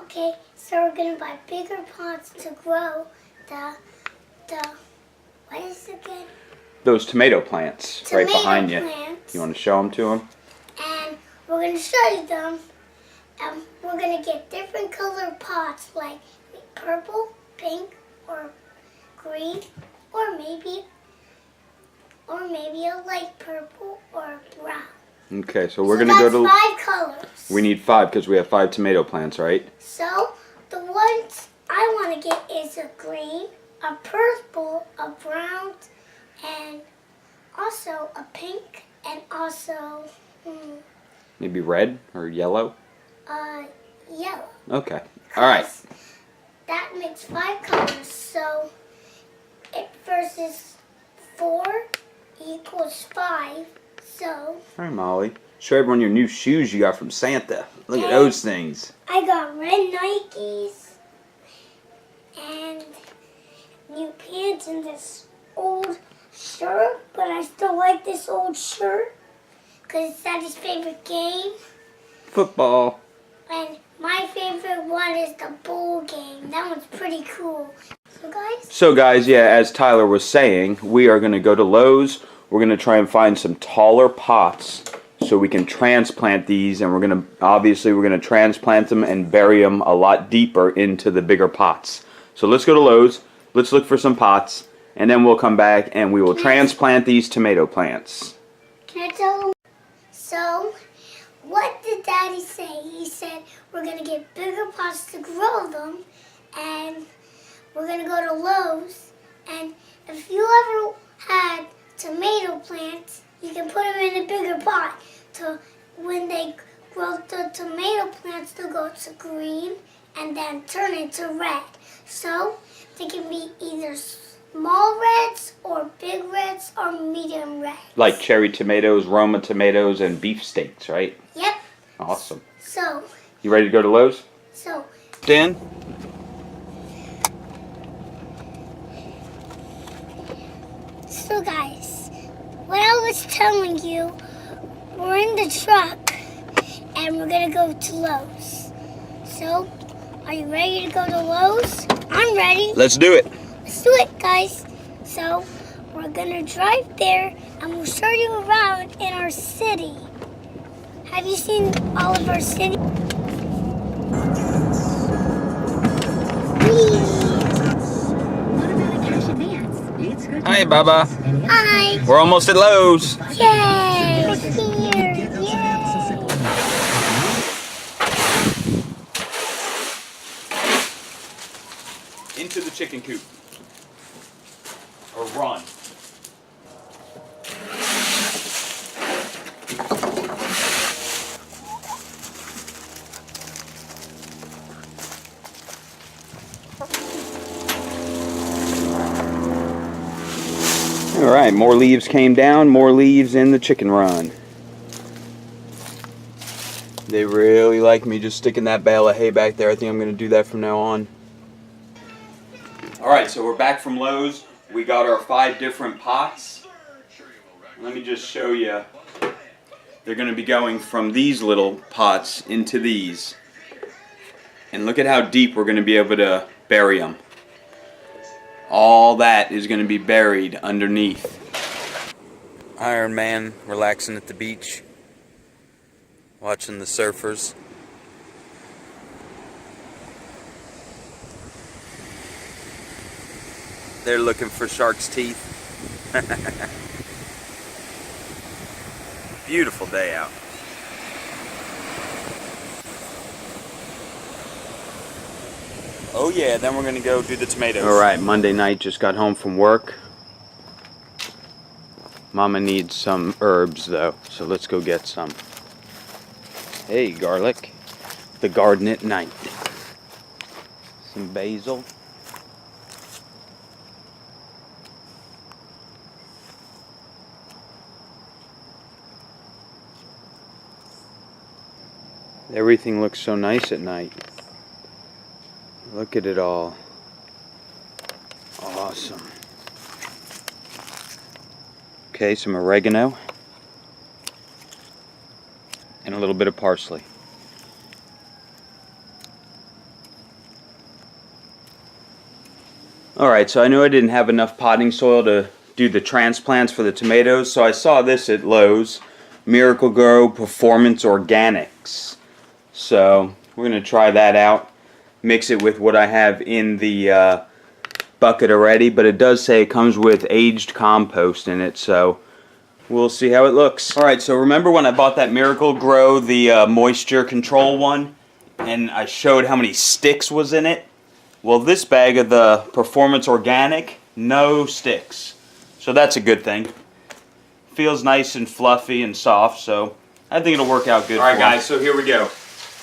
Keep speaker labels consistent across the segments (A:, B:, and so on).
A: Okay, so we're gonna buy bigger pots to grow the what is it again?
B: Those tomato plants right behind you.
A: Plants.
B: You want to show them to them?
A: And we're gonna show you them. We're gonna get different color pots like purple, pink, or green, or maybe a light purple or brown.
B: Okay, so we're gonna go to
A: 5 colors.
B: We need 5 because we have 5 tomato plants, right?
A: So the ones I want to get is a green, a purple, a brown, and also a pink, and also
B: Maybe red or yellow?
A: yellow.
B: Okay. All right.
A: That makes 5 colors. So it versus 4 equals 5. So.
B: All right, Molly. Show everyone your new shoes you got from Santa. Look at those things.
A: I got red Nikes and new pants and this old shirt, but I still like this old shirt because it's Daddy's favorite game.
B: Football.
A: And my favorite one is the bowl game. That one's pretty cool.
B: So guys, yeah, as Tyler was saying, we are going to go to Lowe's. We're going to try and find some taller pots so we can transplant these, and we're going to transplant them and bury them a lot deeper into the bigger pots. So let's go to Lowe's, let's look for some pots, and then we'll come back and we will transplant these tomato plants.
A: Can I tell them? So, what did Daddy say? He said we're going to get bigger pots to grow them, and we're going to go to Lowe's, and if you ever had tomato plants, you can put them in a bigger pot. To when they grow the tomato plants, they'll go to green and then turn into red. So they can be either small reds or big reds or medium reds.
B: Like cherry tomatoes, Roma tomatoes, and beef steaks, right?
A: Yep.
B: Awesome.
A: So.
B: You ready to go to Lowe's?
A: So.
B: Dan?
A: So guys, what I was telling you, we're in the truck and we're gonna go to Lowe's. So, are you ready to go to Lowe's? I'm ready.
B: Let's do it.
A: Let's do it, guys. So, we're gonna drive there and we'll show you around in our city. Have you seen all of our city?
B: Hi, Baba.
A: Hi.
B: We're almost at Lowe's.
A: Yay! We're here. Yay!
B: Into the chicken coop. Or run. Alright, more leaves came down, more leaves in the chicken run. They really like me just sticking that bale of hay back there. I think I'm going to do that from now on. Alright, so we're back from Lowe's. We got our 5 different pots. Let me just show you. They're going to be going from these little pots into these. And look at how deep we're going to be able to bury them. All that is going to be buried underneath. Iron Man relaxing at the beach, watching the surfers. They're looking for shark's teeth. Beautiful day out. Oh yeah, then we're gonna go do the tomatoes. Alright, Monday night, just got home from work. Mama needs some herbs though, so let's go get some. Hey, garlic. The garden at night. Some basil. Everything looks so nice at night. Look at it all. Awesome. Okay, some oregano. And a little bit of parsley. Alright, so I knew I didn't have enough potting soil to do the transplants for the tomatoes, so I saw this at Lowe's, Miracle Grow Performance Organics. So we're going to try that out, mix it with what I have in the bucket already, but it does say it comes with aged compost in it, so we'll see how it looks. Alright, so remember when I bought that Miracle Grow, the moisture control one, and I showed how many sticks was in it? Well, this bag of the Performance Organic, no sticks. So that's a good thing. Feels nice and fluffy and soft, so I think it'll work out good. Alright guys, so here we go.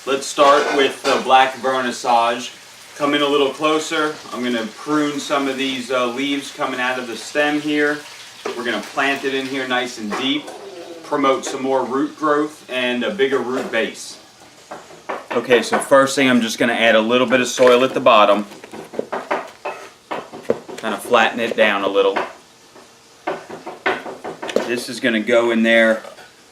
B: Let's start with the black vernissage. Come in a little closer. I'm going to prune some of these leaves coming out of the stem here. We're going to plant it in here nice and deep, promote some more root growth and a bigger root base. Okay, so first thing I'm just going to add a little bit of soil at the bottom. Kind of flatten it down a little. This is going to go in there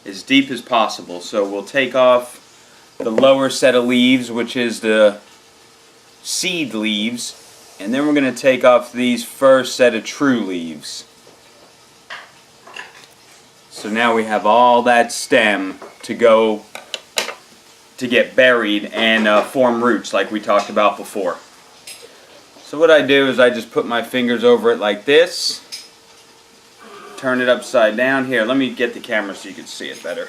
B: as deep as possible. So we'll take off the lower set of leaves, which is the seed leaves, and then we're going to take off these first set of true leaves. So now we have all that stem to go to get buried and form roots like we talked about before. So what I do is I just put my fingers over it like this, turn it upside down. Here, let me get the camera so you can see it better.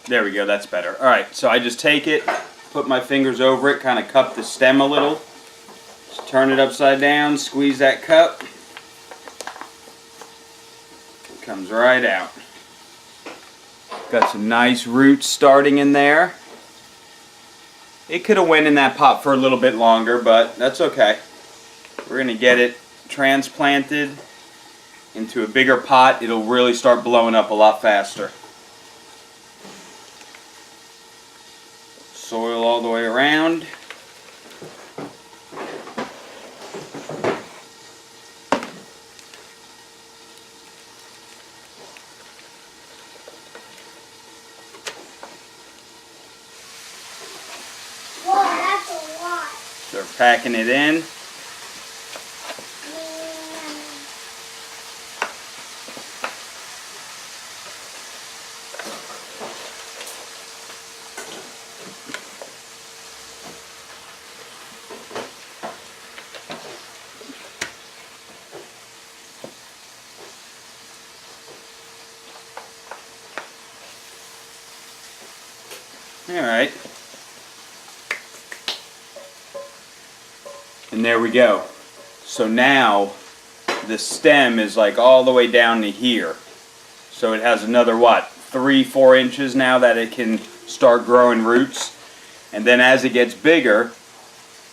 B: There we go, that's better. Alright, so I just take it, put my fingers over it, kind of cup the stem a little, just turn it upside down, squeeze that cup, it comes right out. Got some nice roots starting in there. It could have went in that pot for a little bit longer, but that's okay. We're going to get it transplanted into a bigger pot. It'll really start blowing up a lot faster. Soil all the way around.
A: Whoa, that's a lot.
B: They're packing it in. Alright. And there we go. So now the stem is like all the way down to here. So it has another, what, 3-4 inches now that it can start growing roots. And then as it gets bigger,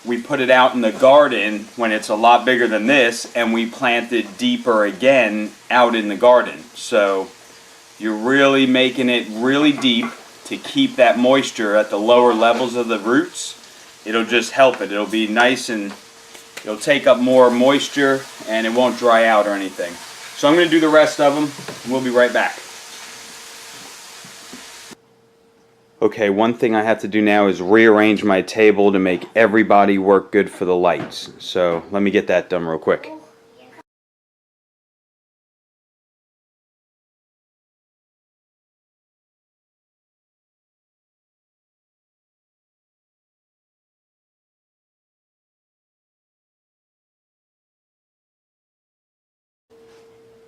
B: we put it out in the garden when it's a lot bigger than this, and we plant it deeper again out in the garden. So you're really making it really deep to keep that moisture at the lower levels of the roots. It'll just help it. It'll be nice and it'll take up more moisture and it won't dry out or anything. So I'm going to do the rest of them and we'll be right back. Okay, one thing I have to do now is rearrange my table to make everybody work good for the lights. So let me get that done real quick.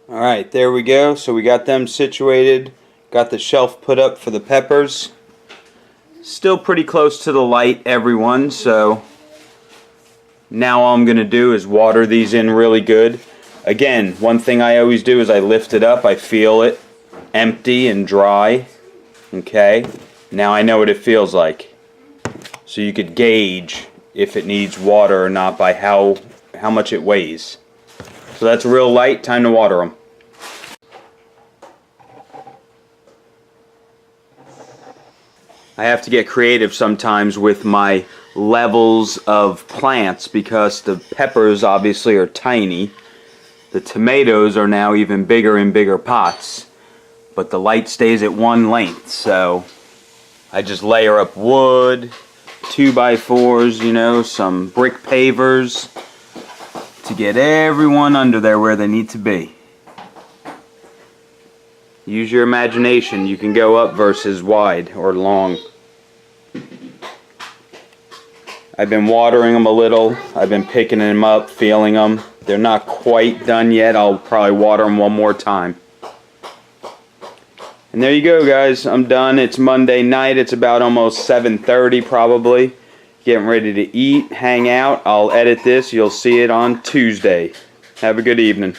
B: Alright, there we go. So we got them situated. Got the shelf put up for the peppers. Still pretty close to the light, everyone, so now all I'm going to do is water these in really good. Again, one thing I always do is I lift it up, I feel it empty and dry. Okay, now I know what it feels like. So you could gauge if it needs water or not by how much it weighs. So that's real light, time to water them. I have to get creative sometimes with my levels of plants because the peppers obviously are tiny. The tomatoes are now even bigger in bigger pots, but the light stays at one length, so I just layer up wood, 2x4s, you know, some brick pavers to get everyone under there where they need to be. Use your imagination. You can go up versus wide or long. I've been watering them a little. I've been picking them up, feeling them. They're not quite done yet. I'll probably water them one more time. And there you go, guys. I'm done. It's Monday night. It's about almost 7:30 probably. Getting ready to eat, hang out. I'll edit this. You'll see it on Tuesday. Have a good evening.